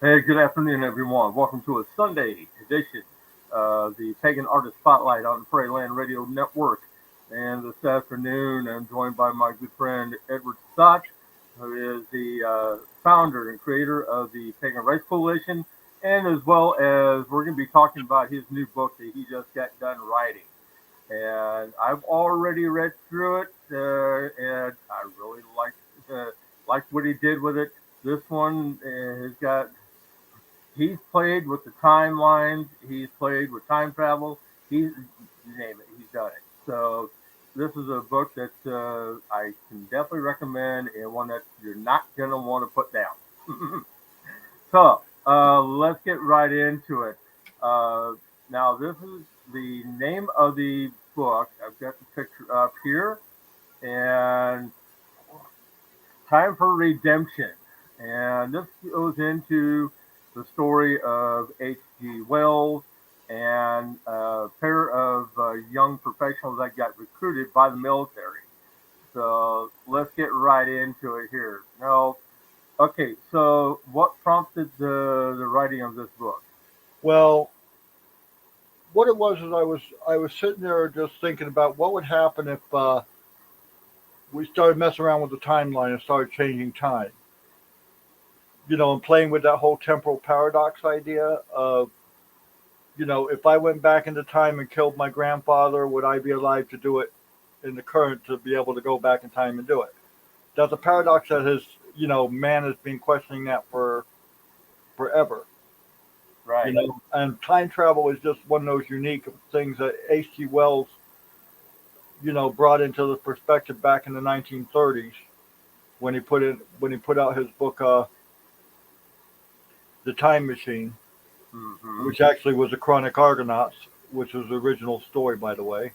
Hey, good afternoon, everyone. Welcome to a Sunday edition of the Pagan Artist Spotlight on the Prairie Land Radio Network. And this afternoon, I'm joined by my good friend Edward Sott, who is the founder and creator of the Pagan Rights Coalition, and as well as we're going to be talking about his new book that he just got done writing. And I've already read through it, and I really liked what he did with it. This one has got he's played with the timelines. He's played with time travel. He's you name it. He's done it. So this is a book that I can definitely recommend and one that you're not gonna want to put down. So let's get right into it. Now this is the name of the book. I've got the picture up here, and Time for Redemption. And this goes into the story of H.G. Wells and a pair of young professionals that got recruited by the military. So let's get right into it here. Now, okay, so what prompted the writing of this book? Well, what it was is I was sitting there just thinking about what would happen if we started messing around with the timeline and started changing time. And playing with that whole temporal paradox idea of, if I went back into time and killed my grandfather, would I be alive to do it in the current to be able to go back in time and do it? That's a paradox that man has been questioning that for forever. Right. And time travel is just one of those unique things that H.G. Wells brought into the perspective back in the 1930s when he put out his book, The Time Machine, Mm-hmm. which actually was the Chronic Argonauts, which was the original story, by the way.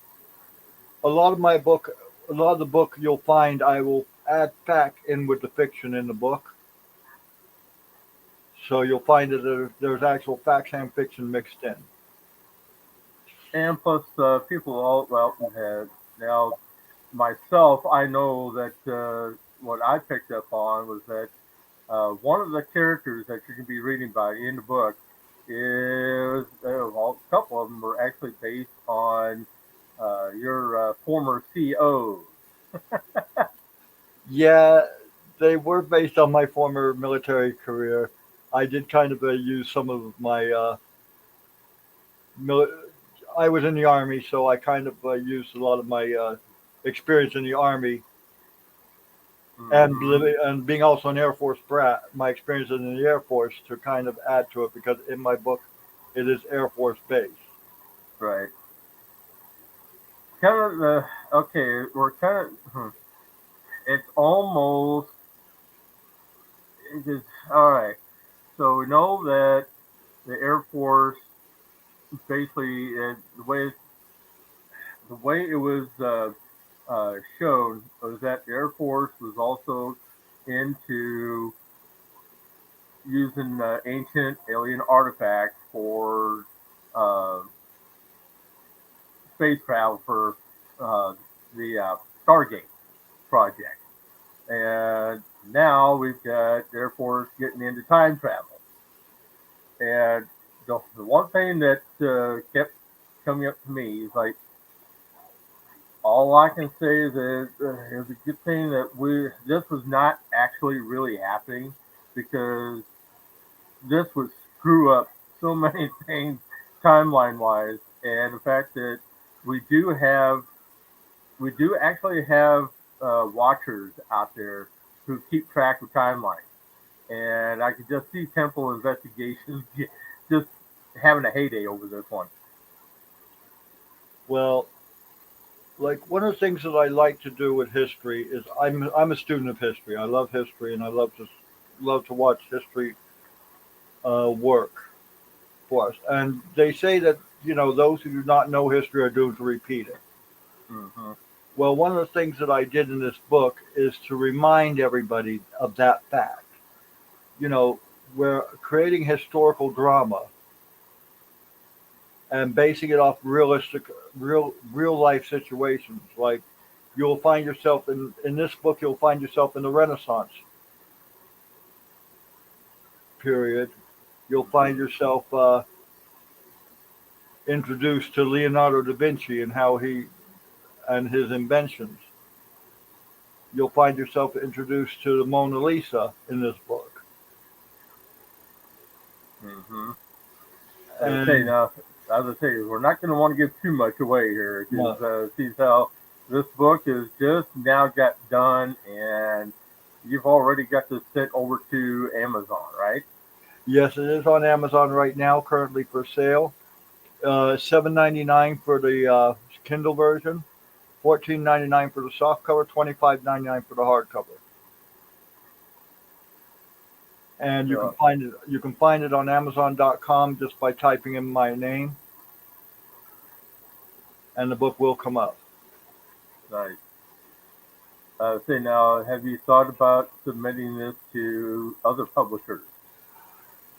A lot of my book, a lot of the book you'll find, I will add fact in with the fiction in the book. So you'll find that there's actual facts and fiction mixed in. And plus, people all well now myself. I know that what I picked up on was that one of the characters that you're going to be reading about in the book is well, a couple of them are actually based on your former COs. Yeah, they were based on my former military career. I did kind of use some of my mili- I was in the army, so I kind of used a lot of my experience in the army and Hmm. living and being also an Air Force brat. My experience in the Air Force to kind of add to it because in my book it is Air Force based. Right. Kind of the okay. We're kind of. It's almost. It is all right. So we know that the Air Force basically the way it was shown was that the Air Force was also into using ancient alien artifacts for uh, space travel for uh, the Stargate project. And now we've got Air Force getting into time travel. And the one thing that kept coming up to me is like, all I can say is that it was a good thing that this was not actually really happening because this would screw up so many things timeline wise, and the fact that we do have we do actually have watchers out there who keep track of timelines, and I could just see Temple investigations just having a heyday over this one. Well, like one of the things that I like to do with history is I'm a student of history. I love history and I love to watch history work for us. And they say that those who do not know history are doomed to repeat it. Hmm. Well, one of the things that I did in this book is to remind everybody of that fact. You know, we're creating historical drama and basing it off real life situations. Like you'll find yourself in this book, you'll find yourself in the Renaissance period, You'll find yourself introduced to Leonardo da Vinci and how he and his inventions. You'll find yourself introduced to the Mona Lisa in this book. Mm-hmm. And Now, as I say, we're not going to want to give too much away here because no, see how this book is just now got done, and you've already got this sent over to Amazon, right? yes, it is on Amazon right now, currently for sale. $7.99 for the Kindle version, $14.99 for the soft cover, $25.99 for the hardcover. And So, you can find it on Amazon.com just by typing in my name, and the book will come up. nice. Say now, have you thought about submitting this to other publishers?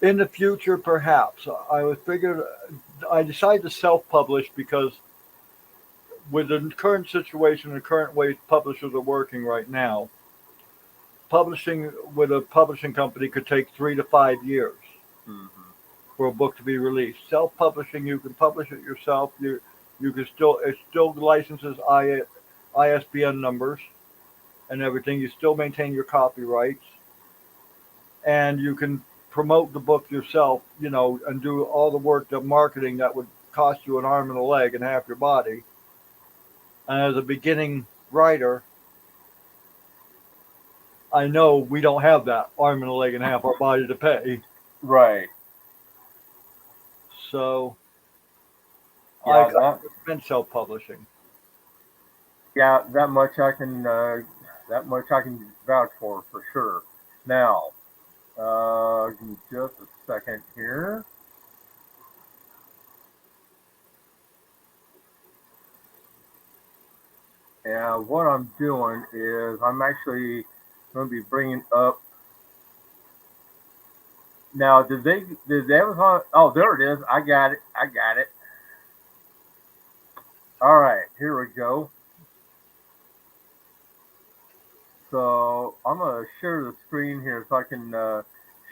In the future, perhaps. I decided to self-publish because with the current situation, the current way publishers are working right now, publishing with a publishing company could take 3 to 5 years Mm-hmm. for a book to be released. Self-publishing, you can publish it yourself. You can still it still licenses ISBN numbers and everything. You still maintain your copyrights, and you can promote the book yourself. And do all the work, the marketing that would cost you an arm and a leg and half your body. And as a beginning writer, I know we don't have that arm and a leg and half our body to pay. Right. So I Yeah, that recommend self-publishing. yeah, that much I can vouch for sure. Now, give me just a second here. And what I'm doing is I'm actually going to be bringing up. Now, did Amazon? Oh, there it is. I got it. I got it. All right, here we go. So I'm going to share the screen here so I can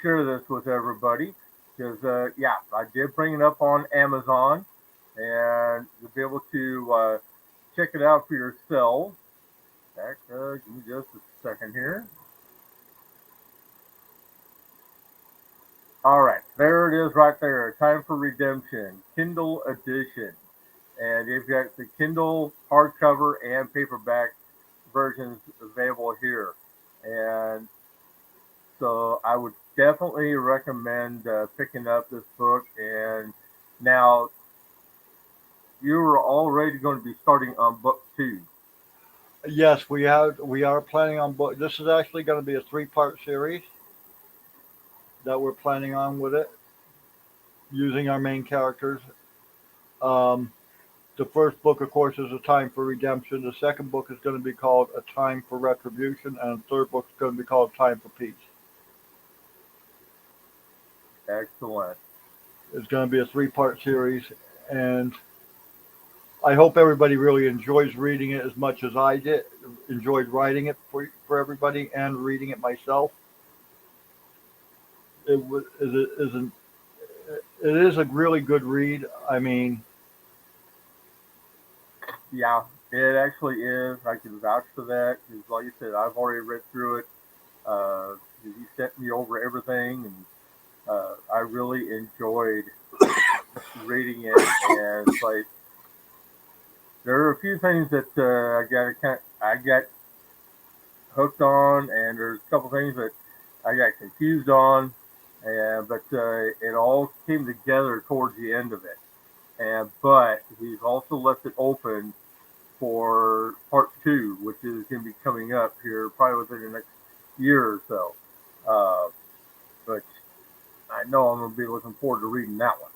share this with everybody. Because, yeah, I did bring it up on Amazon, and you'll be able to check it out for yourselves. Give me just a second here. All right, there it is right there. Time for Redemption, Kindle edition. And you've got the Kindle hardcover and paperback versions available here. And so I would definitely recommend picking up this book. And now you're already going to be starting on book 2. Yes, we are planning on book. This is actually going to be a 3-part series that we're planning on with it, using our main characters. Um, the first book, of course, is A Time for Redemption. The second book is going to be called A Time for Retribution, and the third book is going to be called Time for Peace. Excellent. It's going to be a 3-part series, and I hope everybody really enjoys reading it as much as I did. Enjoyed writing it for everybody and reading it myself. It is a really good read. I mean, Yeah, it actually is. I can vouch for that. 'Cause like you said, I've already read through it. You sent me over everything, and I really enjoyed reading it. And it's like there are a few things that I got hooked on, and there's a couple things that I got confused on. And but it all came together towards the end of it. And but he's also left it open for part 2, which is going to be coming up here probably within the next year or so. But I know I'm going to be looking forward to reading that one.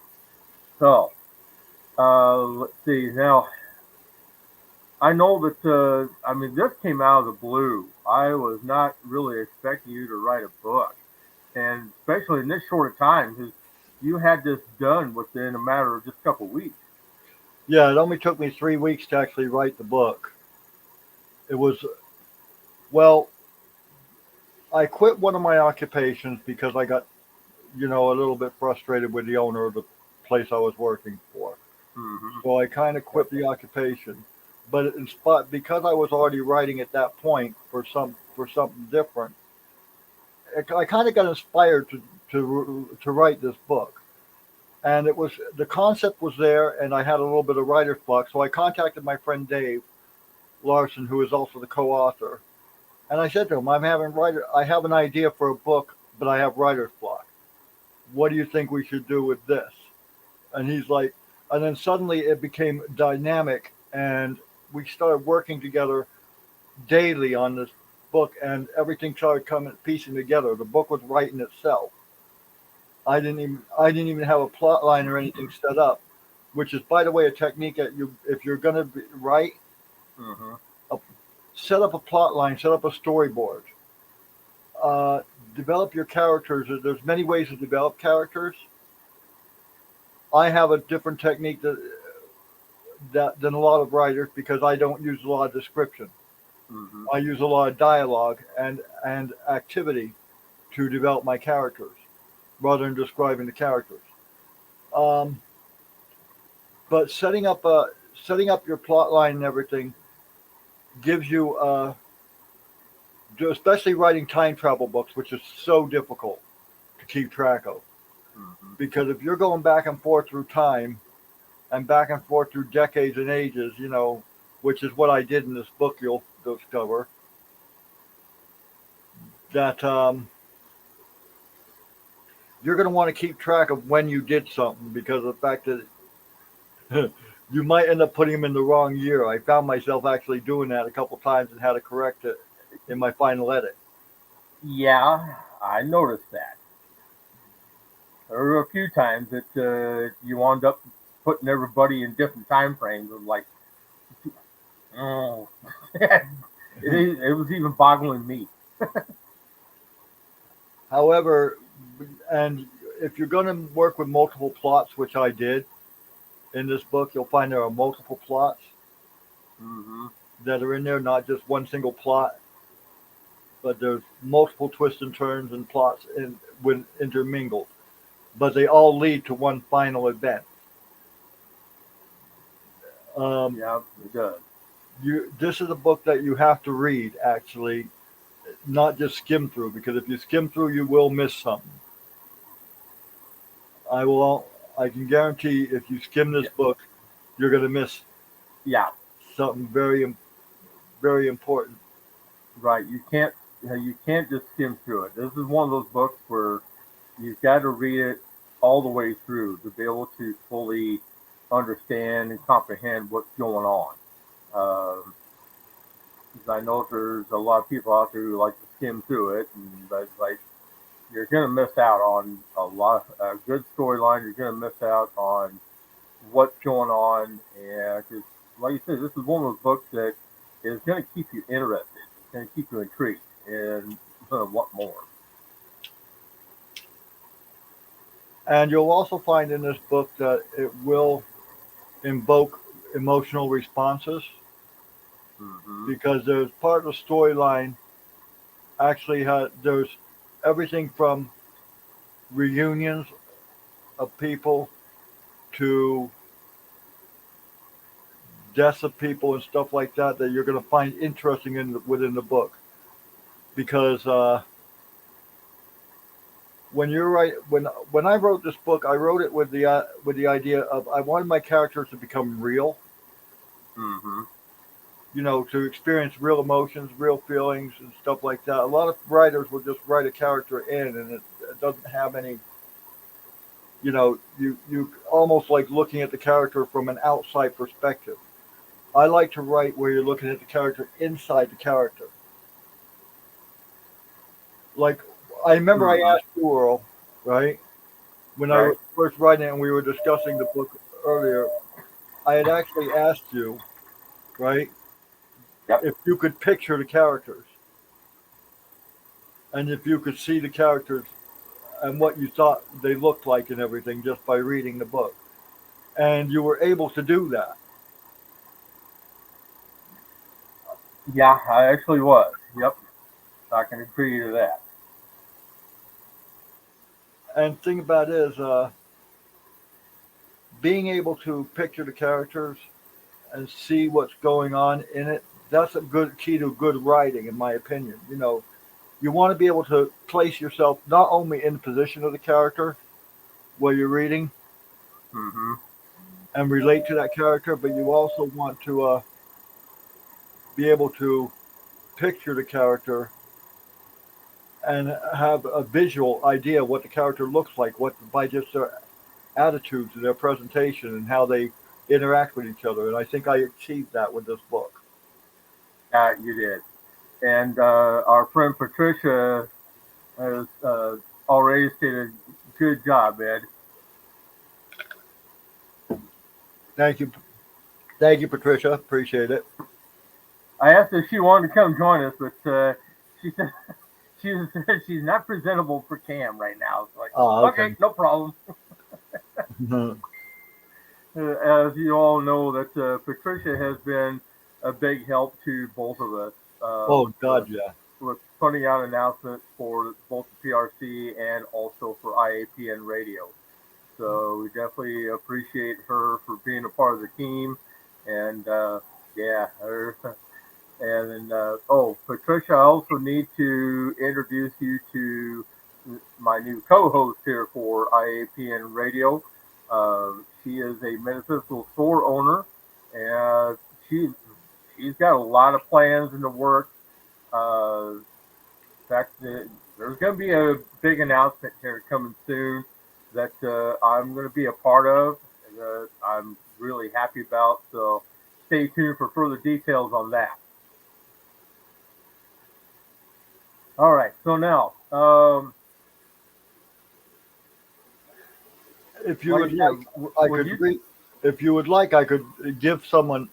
So let's see. Now I know that I mean this came out of the blue. I was not really expecting you to write a book, and especially in this short of time, because you had this done within a matter of just a couple of weeks. yeah, it only took me 3 weeks to actually write the book. It was, well, I quit one of my occupations because I got a little bit frustrated with the owner of the place I was working for. Mm-hmm. So I kind of quit the occupation. But because I was already writing at that point for something different, I kind of got inspired to write this book. And the concept was there, and I had a little bit of writer's block. So I contacted my friend Dave Larson, who is also the co-author, and I said to him, I have an idea for a book, but I have writer's block. What do you think we should do with this? And he's like, and then suddenly it became dynamic, and we started working together daily on this book, and everything started piecing together. The book was writing itself. I didn't even have a plot line or anything set up, which is, by the way, a technique that if you're going to write, Mm-hmm. uh, set up a plot line, set up a storyboard, develop your characters. There's many ways to develop characters. I have a different technique than a lot of writers because I don't use a lot of description. Mm-hmm. I use a lot of dialogue and activity to develop my characters rather than describing the characters. Um, but setting up your plot line and everything gives you, especially writing time travel books, which is so difficult to keep track of. Mm-hmm. Because if you're going back and forth through time and back and forth through decades and ages, which is what I did in this book, you'll discover that you're going to want to keep track of when you did something because of the fact that you might end up putting them in the wrong year. I found myself actually doing that a couple times and had to correct it in my final edit. Yeah, I noticed that. There were a few times that you wound up putting everybody in different time frames. Of like, oh, it was even boggling me. However, and if you're going to work with multiple plots, which I did in this book, you'll find there are multiple plots Mm-hmm. that are in there, not just one single plot, but there's multiple twists and turns and plots with intermingled, but they all lead to one final event. Um, Yeah, it does. this is a book that you have to read, actually, not just skim through, because if you skim through, you will miss something. I can guarantee if you skim this Yeah, book, you're going to miss yeah, something very important. right. You can't just skim through it. This is one of those books where you've got to read it all the way through to be able to fully understand and comprehend what's going on. Um, 'Cause I know there's a lot of people out there who like to skim through it, and but it's like you're going to miss out on a lot a good storyline. You're going to miss out on what's going on, and because like you said, this is one of those books that is going to keep you interested. It's going to keep you intrigued and want more. And you'll also find in this book that it will invoke emotional responses Hmm. because there's part of the storyline there's everything from reunions of people to deaths of people and stuff like that you're going to find interesting within the book because when I wrote this book, I wrote it with the idea of I wanted my characters to become real, Hmm. to experience real emotions, real feelings, and stuff like that. A lot of writers will just write a character in, and it doesn't have any. You almost like looking at the character from an outside perspective. I like to write where you're looking at the character inside the character. Like I remember I Hmm. asked you, Earl, right, when I Right. was first writing it and we were discussing the book earlier. I had actually asked you, right, Yep. if you could picture the characters and if you could see the characters and what you thought they looked like and everything just by reading the book. And you were able to do that. Yeah, I actually was. Yep. I can agree to that. And thing about it is, being able to picture the characters and see what's going on in it, that's a good key to good writing, in my opinion. You want to be able to place yourself not only in the position of the character while you're reading Mm-hmm. and relate to that character, but you also want to be able to picture the character and have a visual idea of what the character looks like, what by just their attitudes and their presentation and how they interact with each other. And I think I achieved that with this book. You did. And our friend Patricia has already stated, good job, Ed. Thank you, thank you, Patricia. Appreciate it. I asked if she wanted to come join us, but she said she said she's not presentable for Cam right now. It's like, Oh, okay, okay. no problem. As you all know, that Patricia has been a big help to both of us Oh God, yeah. with putting out announcements for both the PRC and also for IAPN Radio. So we definitely appreciate her for being a part of the team, and yeah, her. And oh, Patricia, I also need to introduce you to my new co-host here for IAPN Radio. She is a metaphysical store owner, and she's got a lot of plans in the works. In fact, there's going to be a big announcement here coming soon that I'm going to be a part of, and I'm really happy about. So stay tuned for further details on that. All right. So now, If you like would I like, said, I would could you? read. If you would like, I could give someone.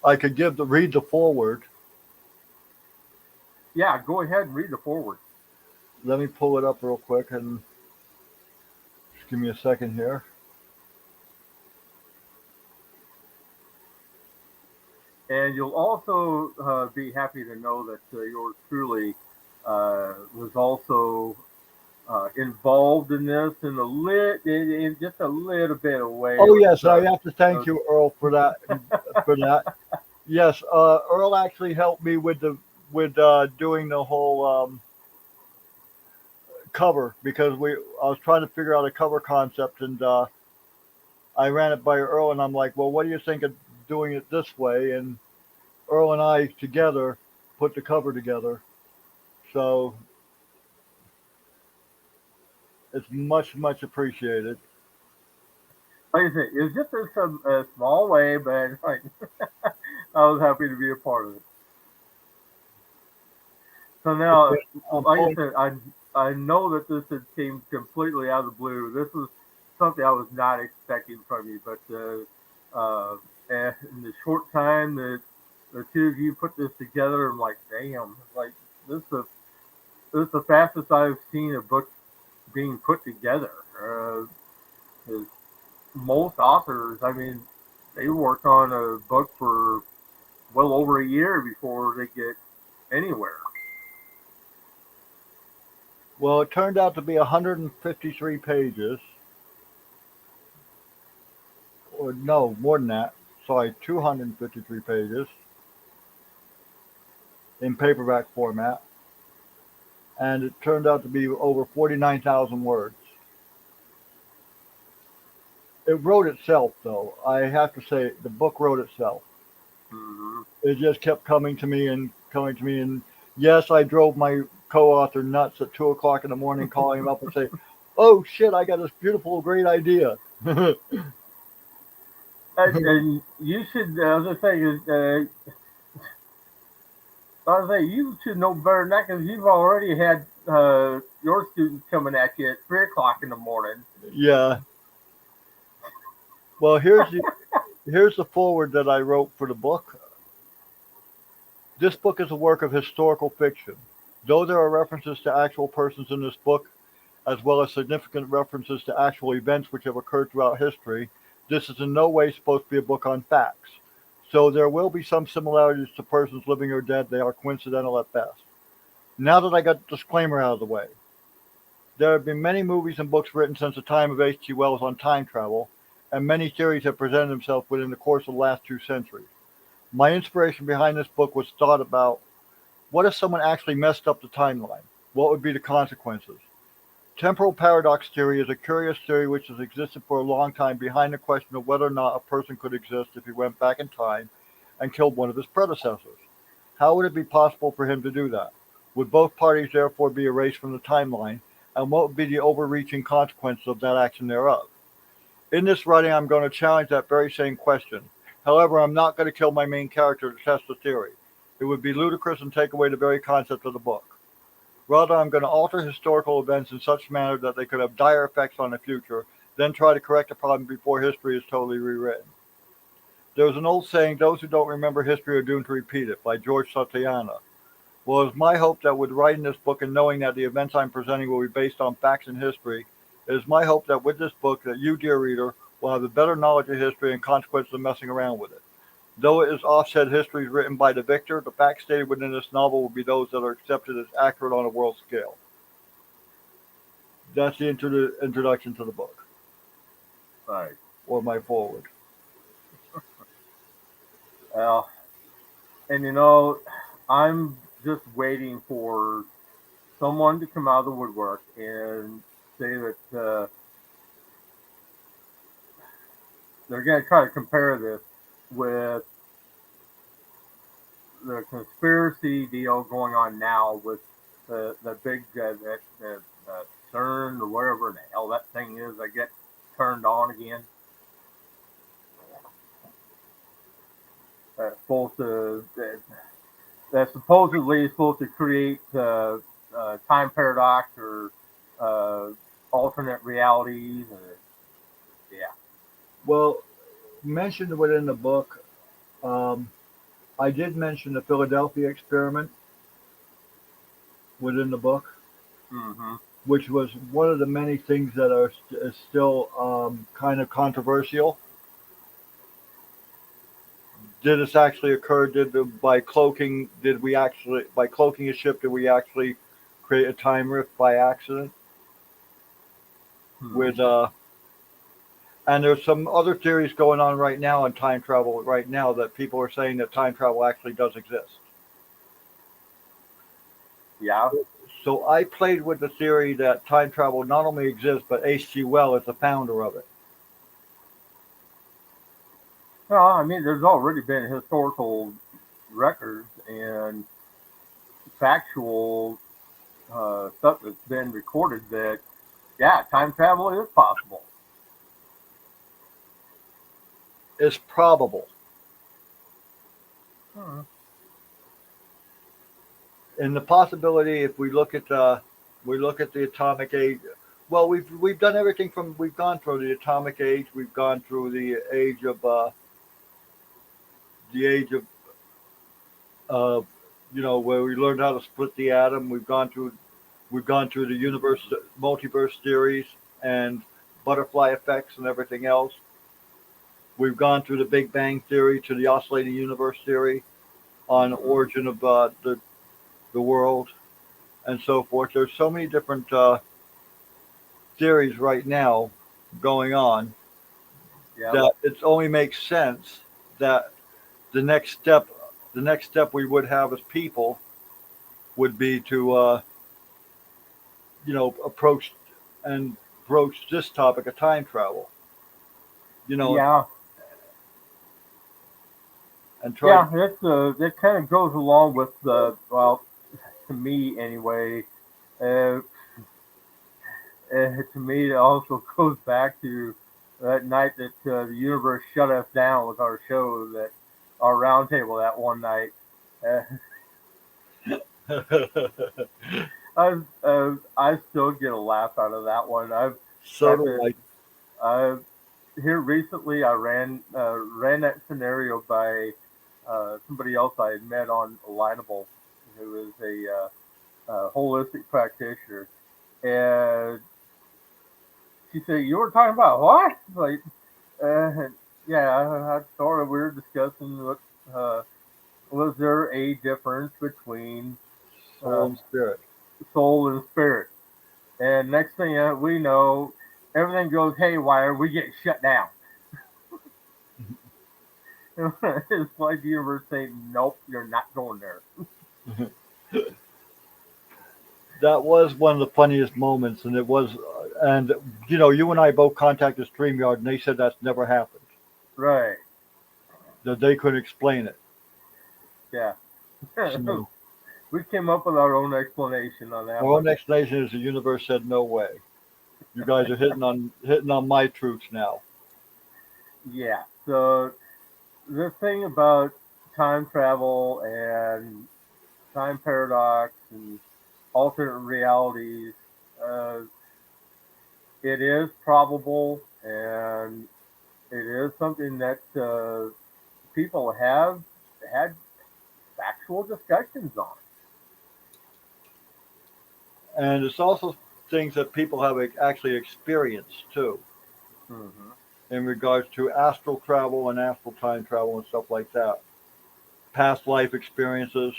I could read the foreword. Yeah, go ahead and read the forward. Let me pull it up real quick and just give me a second here. And you'll also be happy to know that yours truly was also involved in this in just a little bit of way Oh with yes, I have to uh, thank you, Earl, for that. For that. Yes, Earl actually helped me with the with doing the whole cover because I was trying to figure out a cover concept and I ran it by Earl and I'm like, well, what do you think of doing it this way? And Earl and I together put the cover together. So it's much appreciated. like I said, it was just a small way, but like, I was happy to be a part of it. So now, Okay, I'm like I pulling. said, I know that this had came completely out of the blue. This was something I was not expecting from you, but in the short time that the two of you put this together, I'm like, damn, like this is the this is the fastest I've seen a book being put together. 'Cause most authors, I mean, they work on a book for well over a year before they get anywhere. Well, it turned out to be 153 pages, or no, more than that. Sorry, 253 pages in paperback format, and it turned out to be over 49,000 words. It wrote itself, though. I have to say, the book wrote itself. Hmm. It just kept coming to me and coming to me. And yes, I drove my co-author nuts at 2 o'clock in the morning, calling him up and say, "Oh shit, I got this beautiful, great idea." And you should, as I say, you should know better than that because you've already had your students coming at you at 3 o'clock in the morning. Yeah. Well, here's the foreword that I wrote for the book. This book is a work of historical fiction. Though there are references to actual persons in this book, as well as significant references to actual events which have occurred throughout history, this is in no way supposed to be a book on facts. So there will be some similarities to persons living or dead. They are coincidental at best. Now that I got the disclaimer out of the way, There have been many movies and books written since the time of H.G. Wells on time travel, and many theories have presented themselves within the course of the last 2 centuries. My inspiration behind this book was thought about what if someone actually messed up the timeline? What would be the consequences? Temporal paradox theory is a curious theory which has existed for a long time behind the question of whether or not a person could exist if he went back in time and killed one of his predecessors. How would it be possible for him to do that? Would both parties therefore be erased from the timeline? And what would be the overreaching consequences of that action thereof? In this writing, I'm going to challenge that very same question. However, I'm not going to kill my main character to test the theory. It would be ludicrous and take away the very concept of the book. Rather, I'm going to alter historical events in such manner that they could have dire effects on the future, then try to correct the problem before history is totally rewritten. There's an old saying, those who don't remember history are doomed to repeat it, by George Santayana. Well, it's my hope that with writing this book and knowing that the events I'm presenting will be based on facts and history, it is my hope that with this book that you, dear reader, will have a better knowledge of history and consequences of messing around with it. Though it is offset histories written by the victor, the facts stated within this novel will be those that are accepted as accurate on a world scale. That's the introduction to the book. Right. Or my forward. Well, and you know, I'm just waiting for someone to come out of the woodwork and say that they're going to try to compare this with the conspiracy deal going on now with the big CERN or wherever the hell that thing is that gets turned on again. That's supposed to that supposedly is supposed to create time paradox or alternate realities. Yeah. Well, mentioned within the book, I did mention the Philadelphia experiment within the book, Mm-hmm. which was one of the many things that is still kind of controversial. Did this actually occur? By cloaking a ship, did we actually create a time rift by accident? Mm-hmm. With and there's some other theories going on right now on time travel right now that people are saying that time travel actually does exist. Yeah. So I played with the theory that time travel not only exists, but H.G. Wells is the founder of it. Well, I mean, there's already been historical records and factual stuff that's been recorded that, yeah, time travel is possible. It's probable. Hmm. And the possibility, if we look at the atomic age, well, we've done everything from we've gone through the atomic age, we've gone through the age of uh, where we learned how to split the atom. We've gone through the universe, multiverse theories, and butterfly effects and everything else. We've gone through the Big Bang theory to the oscillating universe theory on the origin of the world and so forth. There's so many different theories right now going on Yeah. that it only makes sense that the next step we would have as people would be to approach this topic of time travel. Yeah. And try. Yeah. That kind of goes along with well, to me anyway. Uh, to me, it also goes back to that night that the universe shut us down with our show, that our roundtable that one night. Uh, I still get a laugh out of that one. So do I. I've here recently I ran that scenario by somebody else I had met on Alignable, who is a holistic practitioner, and she said, "You were talking about what?" Like, uh, yeah, I thought we were discussing what was there a difference between Soul uh, and spirit. soul and spirit, And next thing we know, everything goes haywire. We get shut down. It's like the universe saying, "Nope, you're not going there." That was one of the funniest moments, and it was, and you and I both contacted StreamYard, and they said that's never happened. Right. That they couldn't explain it. Yeah. So, We came up with our own explanation on that. our own explanation is the universe said no way. You guys are hitting on my truths now. Yeah. So the thing about time travel and time paradox and alternate realities, it is probable, and it is something that people have had factual discussions on. And it's also things that people have actually experienced too, Mm-hmm. in regards to astral travel and astral time travel and stuff like that. Past life experiences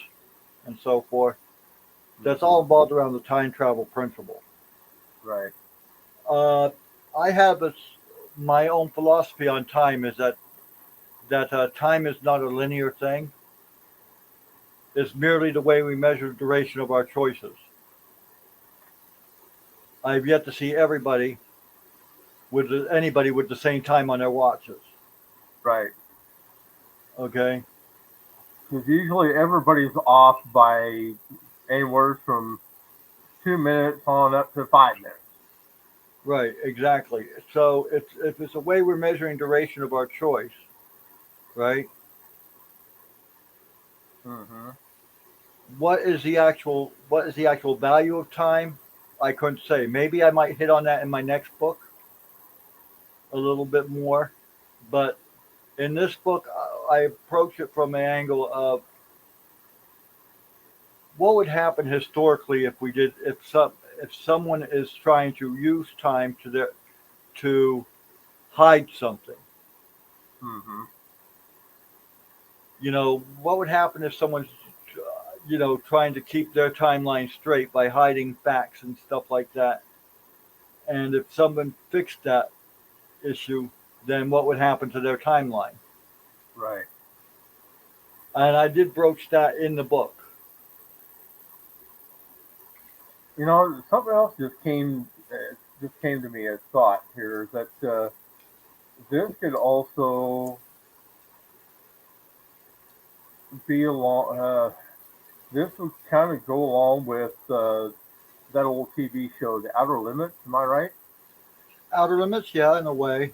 and so forth. That's all involved around the time travel principle. Right. I have my own philosophy on time is that time is not a linear thing. It's merely the way we measure the duration of our choices. I've yet to see anybody with the same time on their watches. Right. Okay. Because usually everybody's off by anywhere from 2 minutes on up to 5 minutes. Right. Exactly. So if it's a way we're measuring duration of our choice, right? Mm-hmm. What is the actual value of time? I couldn't say. Maybe I might hit on that in my next book a little bit more, but in this book, I approach it from an angle of what would happen historically if someone is trying to use time to hide something. Mm-hmm. What would happen if someone's trying to keep their timeline straight by hiding facts and stuff like that? And if someone fixed that issue, then what would happen to their timeline? Right. And I did broach that in the book. Something else just came to me as thought here, that this could also be along. This would kind of go along with that old TV show, The Outer Limits. Am I right? Outer Limits, yeah, in a way.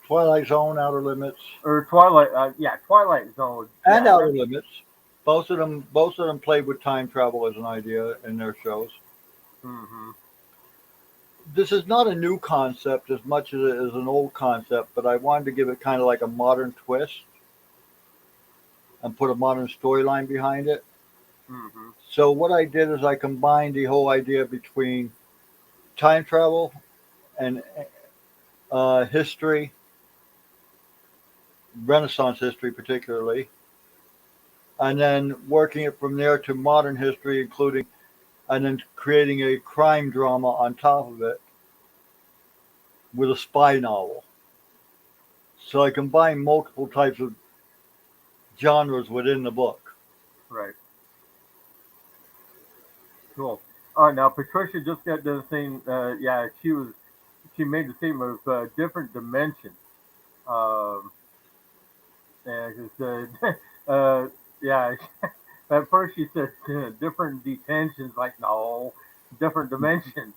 Twilight Zone, Outer Limits, Or Twilight? Twilight Zone. and Yeah, Outer Limits. Both of them played with time travel as an idea in their shows. Mm-hmm. This is not a new concept as much as it is an old concept, but I wanted to give it kind of like a modern twist and put a modern storyline behind it. Mm-hmm. So what I did is I combined the whole idea between time travel and history, Renaissance history particularly, and then working it from there to modern history, and then creating a crime drama on top of it with a spy novel. So I combine multiple types of genres within the book. Right. Cool. All right. Now Patricia just got done saying, she made the statement of different dimensions. And at first she said different detentions. Like, no, different dimensions.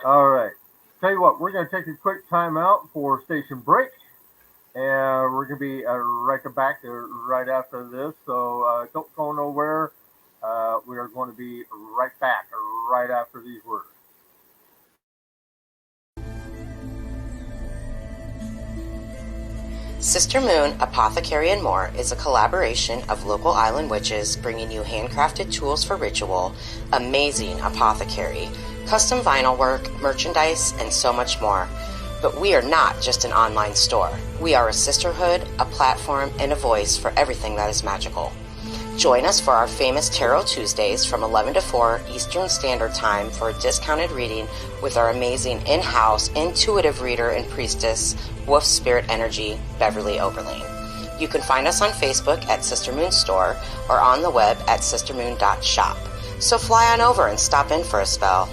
All right. Tell you what, we're going to take a quick time out for station break, and we're going to be right back right after this. So don't go nowhere. We are going to be right back right after these words. Sister Moon Apothecary and More is a collaboration of local island witches bringing you handcrafted tools for ritual, amazing apothecary, custom vinyl work, merchandise, and so much more. But we are not just an online store. We are a sisterhood, a platform, and a voice for everything that is magical. Join us for our famous Tarot Tuesdays from 11 to 4 Eastern Standard Time for a discounted reading with our amazing in-house intuitive reader and priestess, Wolf Spirit Energy, Beverly Oberlin. You can find us on Facebook at Sister Moon Store or on the web at sistermoon.shop. So fly on over and stop in for a spell.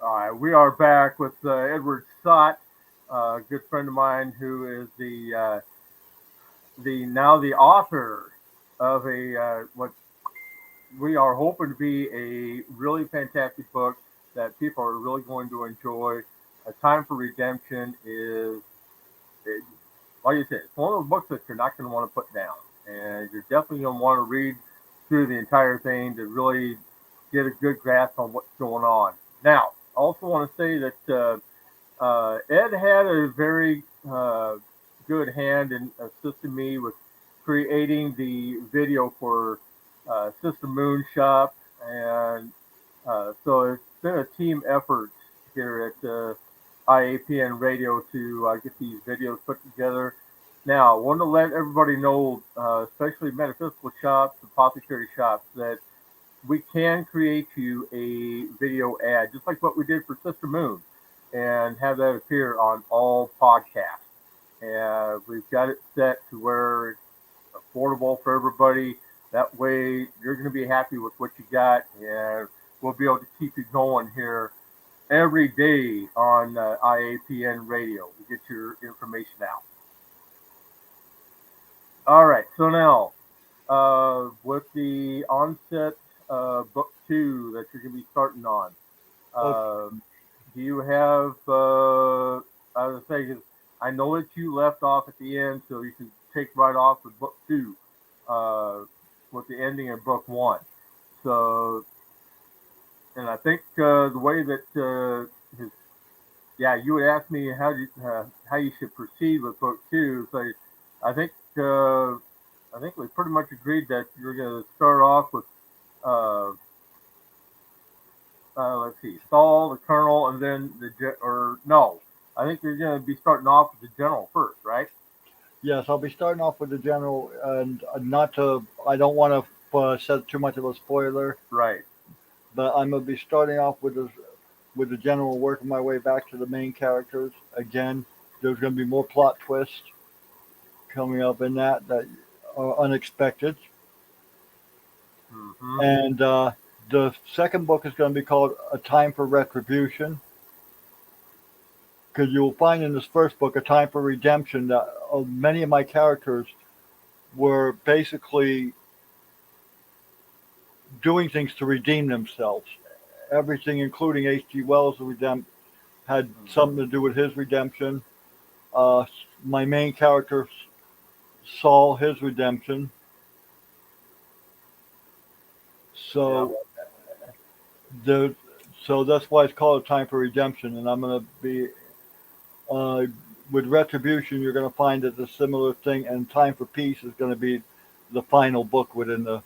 All right, we are back with Edward Sott, a good friend of mine who is the author of what we are hoping to be a really fantastic book that people are really going to enjoy. A Time for Redemption is, like you said, it's one of those books that you're not going to want to put down, and you're definitely going to want to read through the entire thing to really get a good grasp on what's going on. Now, I also want to say that Ed had a very good hand in assisting me with creating the video for Sister Moon Shop, and so it's been a team effort here at IAPN Radio to get these videos put together. Now, I want to let everybody know, especially metaphysical shops, apothecary shops, that we can create you a video ad, just like what we did for Sister Moon, and have that appear on all podcasts. And we've got it set to where it's affordable for everybody. That way, you're going to be happy with what you got, and we'll be able to keep you going here every day on IAPN Radio to get your information out. All right, so now with the onset book 2 that you're going to be starting on, do you have, I was saying, I know that you left off at the end, so you can take right off with book 2 with the ending of book 1. So, and I think the way that you would ask me how you should proceed with book 2. So I think we pretty much agreed that you're going to start off with let's see, Saul, the Colonel, and then I think you're going to be starting off with the General first, right? Yes, I'll be starting off with the General, and I don't want to set too much of a spoiler. Right. But I'm going to be starting off with the General, working my way back to the main characters. Again, there's going to be more plot twists coming up in that are unexpected. Mm-hmm. And the second book is going to be called A Time for Retribution, because you will find in this first book, A Time for Redemption, that many of my characters were basically doing things to redeem themselves. Everything, including H.G. Wells' had something to do with his redemption. My main character saw his redemption. So that's why it's called A Time for Redemption. And I'm going to be with Retribution. You're going to find that a similar thing, and Time for Peace is going to be the final book within the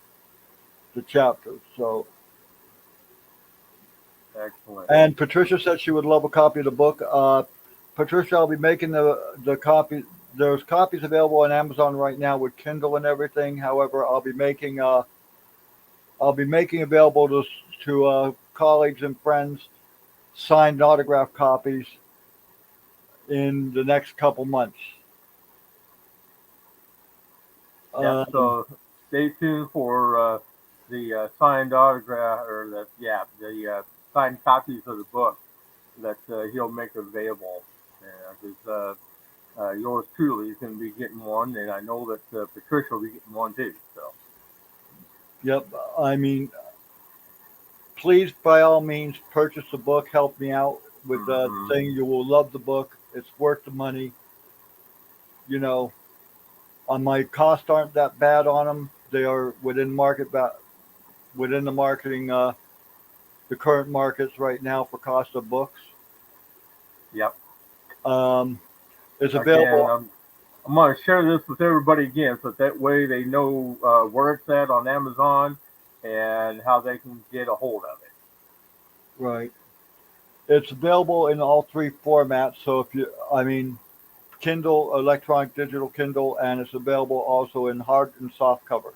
chapters. So excellent. And Patricia said she would love a copy of the book. Patricia, I'll be making the copy. There's copies available on Amazon right now with Kindle and everything. However, I'll be making available to colleagues and friends signed autograph copies in the next couple months. So stay tuned for the signed autograph, or the signed copies of the book that he'll make available. Because yours truly is going to be getting one, and I know that Patricia will be getting one too. So. Yep. I mean, please, by all means, purchase the book. Help me out with the thing. You will love the book. It's worth the money. You know, my costs aren't that bad on them. They are within the marketing the current markets right now for cost of books. Yep. It's Again, available. I'm going to share this with everybody again, so that way they know where it's at on Amazon and how they can get a hold of it. Right. It's available in all three formats. So Kindle, electronic, digital Kindle, and it's available also in hard and soft cover.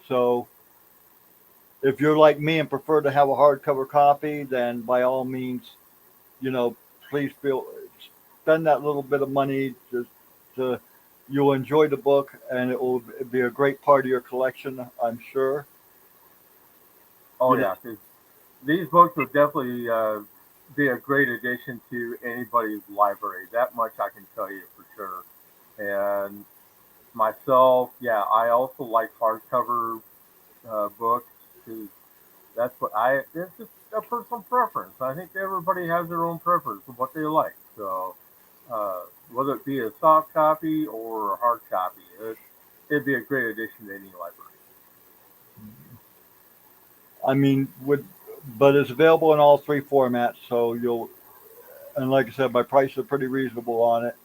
So if you're like me and prefer to have a hardcover copy, then by all means, you know, please spend that little bit of money to you'll enjoy the book and it will be a great part of your collection, I'm sure. Oh You know, yeah, 'cause these books would definitely be a great addition to anybody's library. That much I can tell you for sure. And myself, yeah, I also like hardcover books because that's what I. It's just a personal preference. I think everybody has their own preference of what they like. So whether it be a soft copy or a hard copy, it'd be a great addition to any library. I mean, would but it's available in all three formats, so you'll and like I said, my prices are pretty reasonable on it.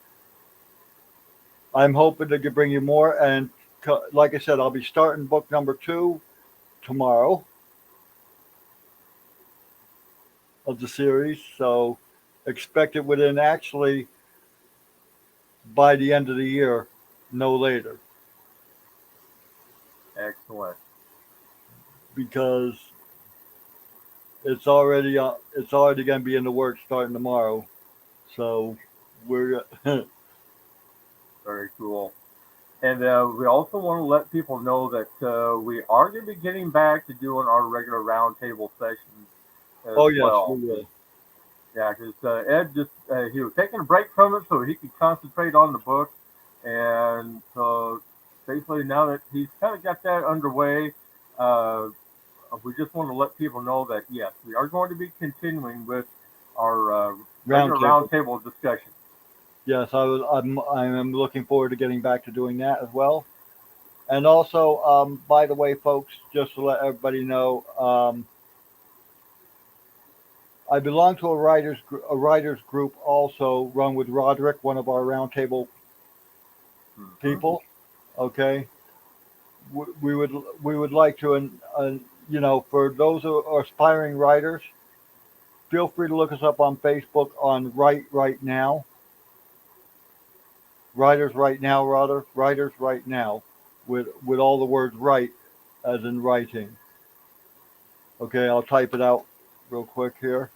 I'm hoping to bring you more, and like I said, I'll be starting book number 2 tomorrow of the series. So expect it within actually by the end of the year, no later, Excellent. because it's already going to be in the works starting tomorrow. So we're Very cool. And we also want to let people know that we are going to be getting back to doing our regular roundtable sessions as oh yes, we well. will. Yeah, because Ed just he was taking a break from it so he could concentrate on the book, and so basically now that he's kind of got that underway, uh, we just want to let people know that yes, we are going to be continuing with our regular Roundtable. roundtable discussion. Yes, I'm looking forward to getting back to doing that as well. And also, by the way, folks, just to let everybody know, I belong to a writers group also run with Roderick, one of our roundtable Hmm. people. Okay, we would like to, for those who are aspiring writers, feel free to look us up on Facebook on Write Right Now, Writers Right Now, rather Writers Right Now, with all the words "right" as in writing. Okay, I'll type it out real quick here.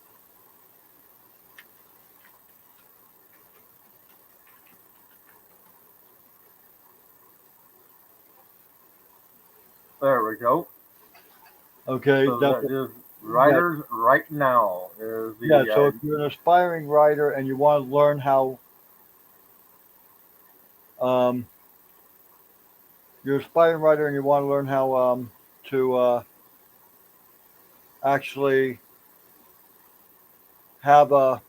There we go. Okay, So that's that is yeah, writers right now is yeah. the So if you're an aspiring writer and you want to learn how, um, you're an aspiring writer and you want to learn how to actually have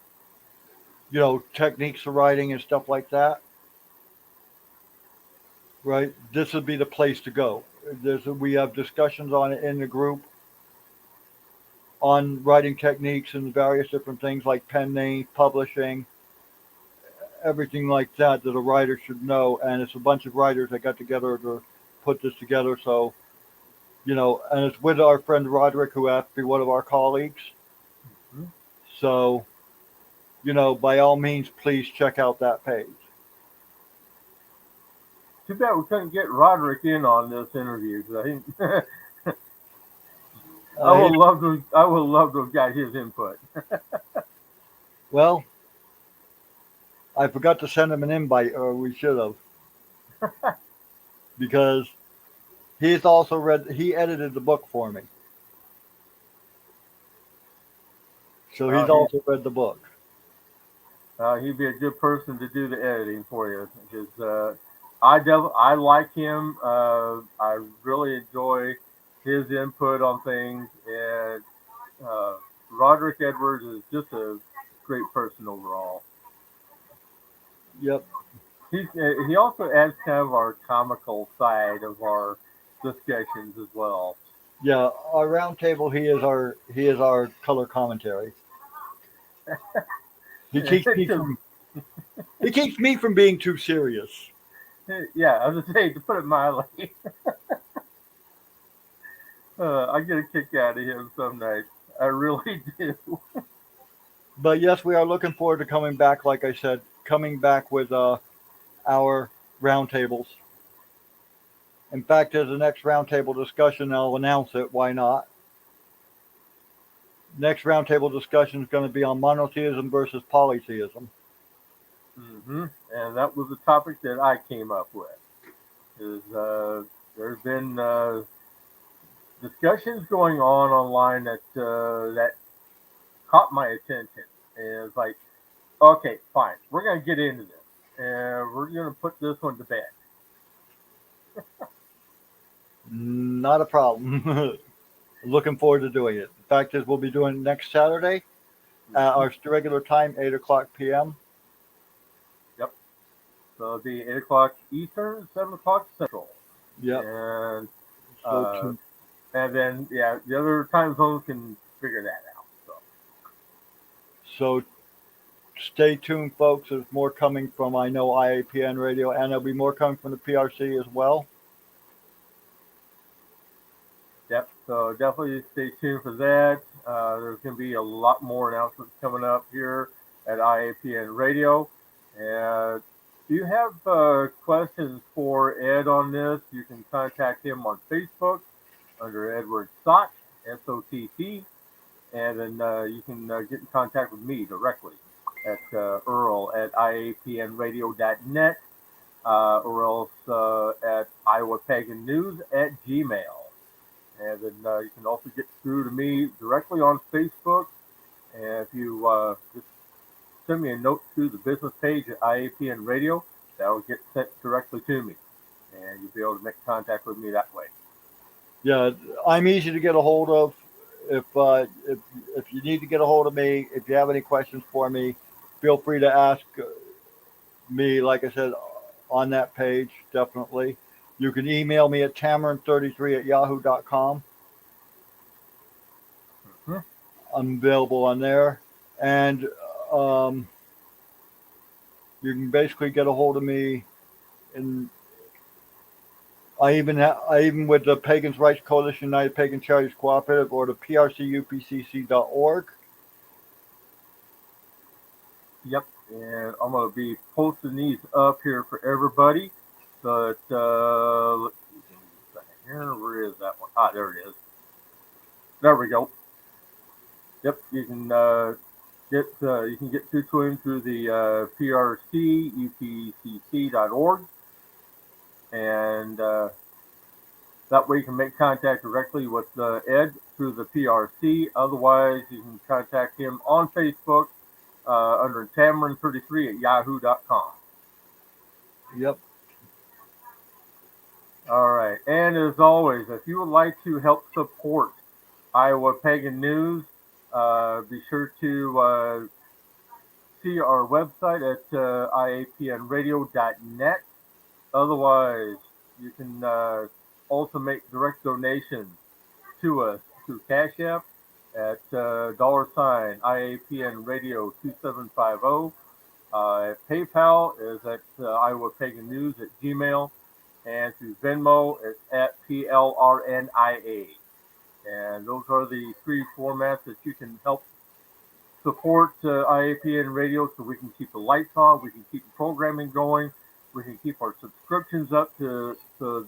techniques for writing and stuff like that, right? This would be the place to go. We have discussions on it in the group on writing techniques and various different things like pen name, publishing, everything like that a writer should know. And it's a bunch of writers that got together to put this together. So, and it's with our friend Roderick, who happens to be one of our colleagues. Mhm. So, by all means, please check out that page. Too bad we couldn't get Roderick in on this interview. 'Cause I think I He, would love to. I would love to have got his input. well, I forgot to send him an invite, or we should have, because he edited the book for me. So Uh, he's he also read the book. he'd be a good person to do the editing for you because I like him. I really enjoy his input on things, and uh, Roderick Edwards is just a great person overall. Yep. He also adds kind of our comical side of our discussions as well. Yeah, our roundtable. He is our color commentary. He keeps me To, from he keeps me from being too serious. yeah, I was just saying, to put it mildly, I get a kick out of him some nights. I really do. But yes, we are looking forward to coming back. Like I said, coming back with our roundtables. In fact, as the next roundtable discussion, I'll announce it. Why not? Next roundtable discussion is going to be on monotheism versus polytheism. And that was the topic that I came up with. Is there's been discussions going on online that caught my attention, and it's like, okay, fine, we're gonna get into this, and we're gonna put this one to bed. Not a problem. Looking forward to doing it. The fact is, we'll be doing it next Saturday at our regular time, 8 o'clock p.m. Yep. So it'll be 8 o'clock Eastern, 7 o'clock Central, Yep. and So, and then yeah, the other time zones can figure that out. so stay tuned, folks. There's more coming from, I know, IAPN Radio, and there'll be more coming from the PRC as well. Yep. So definitely stay tuned for that. There's going to be a lot more announcements coming up here at IAPN Radio. And if you have questions for Ed on this, you can contact him on Facebook under Edward Sott, SOTT. And then you can get in contact with me directly at Earl at IAPNradio.net or else at Iowa Pagan News at Gmail. And then you can also get through to me directly on Facebook. And if you just send me a note to the business page at IAPN Radio, that will get sent directly to me. And you'll be able to make contact with me that way. Yeah, I'm easy to get a hold of. If you need to get a hold of me, if you have any questions for me, feel free to ask me. Like I said, on that page, definitely. You can email me at tamarin33@yahoo.com. Mm-hmm. I'm available on there, and you can basically get a hold of me. And I even with the Pagan Rights Coalition, United Pagan Charities Cooperative, or the prcupcc.org. Yep. And I'm going to be posting these up here for everybody. But let's see here. Where is that one? Ah, there it is. There we go. Yep, you can get to him through the prcupcc.org, and that way you can make contact directly with Ed through the PRC. Otherwise, you can contact him on Facebook under tamarin33@yahoo.com. Yep. All right. And as always, if you would like to help support Iowa Pagan News, be sure to see our website at iapnradio.net. Otherwise, you can also make direct donations to us through Cash App at $ IAPN Radio 2750. PayPal is at Iowa Pagan News at Gmail. And through Venmo, it's at PLRNIA. And those are the three formats that you can help support IAPN Radio so we can keep the lights on, we can keep the programming going, we can keep our subscriptions up so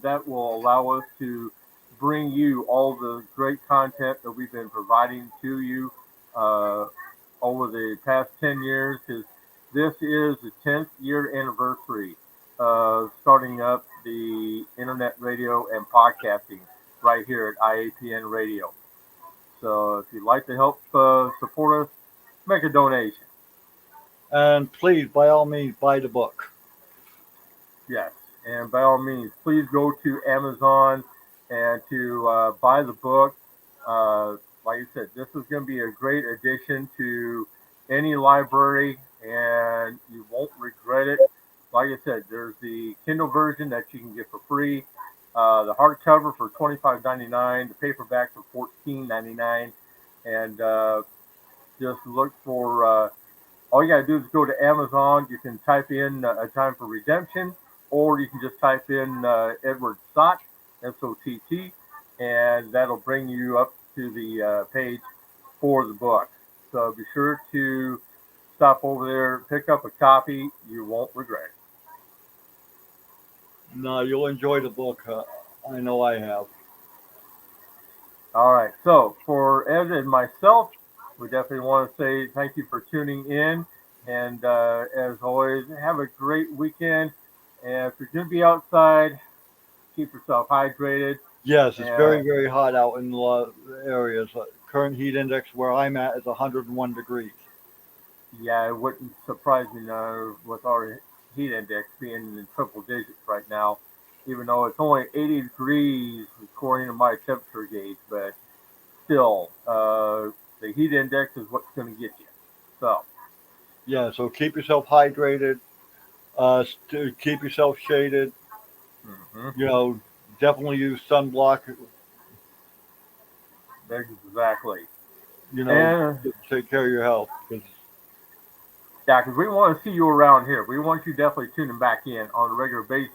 that will allow us to bring you all the great content that we've been providing to you over the past 10 years, because this is the 10th year anniversary of starting up the internet radio and podcasting right here at IAPN Radio. So if you'd like to help support us, make a donation. And please, by all means, buy the book. Yes, and by all means, please go to Amazon and to buy the book. Like I said, this is going to be a great addition to any library, and you won't regret it. Like I said, there's the Kindle version that you can get for free, The hardcover for $25.99, the paperback for $14.99, and just look for. All you gotta do is go to Amazon. You can type in A Time for Redemption, or you can just type in Edward Sott, Sott, and that'll bring you up to the page for the book. So be sure to stop over there, pick up a copy. You won't regret it. No, you'll enjoy the book. I know I have. All right. So for Ed and myself, we definitely want to say thank you for tuning in. And as always, have a great weekend. And if you're going to be outside, keep yourself hydrated. Yes, it's very, very hot out in a lot of areas. Current heat index where I'm at is 101 degrees. Yeah, it wouldn't surprise me now with our heat index being in triple digits right now, even though it's only 80 degrees according to my temperature gauge, but still, the heat index is what's going to get you. So, yeah, so keep yourself hydrated, keep yourself shaded, definitely use sunblock, exactly. To take care of your health. Yeah, because we want to see you around here. We want you definitely tuning back in on a regular basis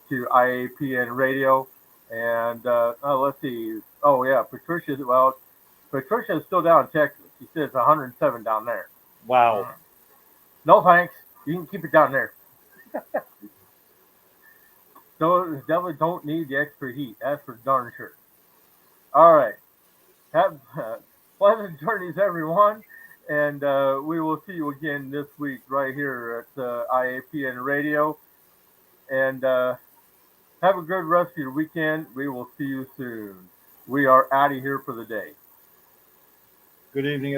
to IAPN Radio. And let's see. Oh, yeah, Patricia is still down in Texas. She says 107 down there. Wow. No thanks. You can keep it down there. So definitely don't need the extra heat. That's for darn sure. All right. Have pleasant journeys, everyone. And we will see you again this week right here at IAPN Radio. And have a good rest of your weekend. We will see you soon. We are out of here for the day. Good evening,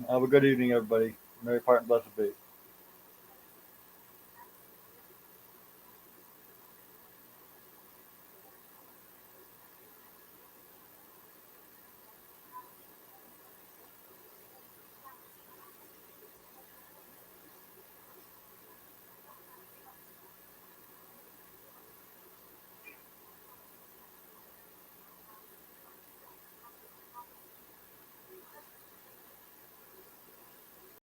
have a good evening, everybody. Merry part and blessed be.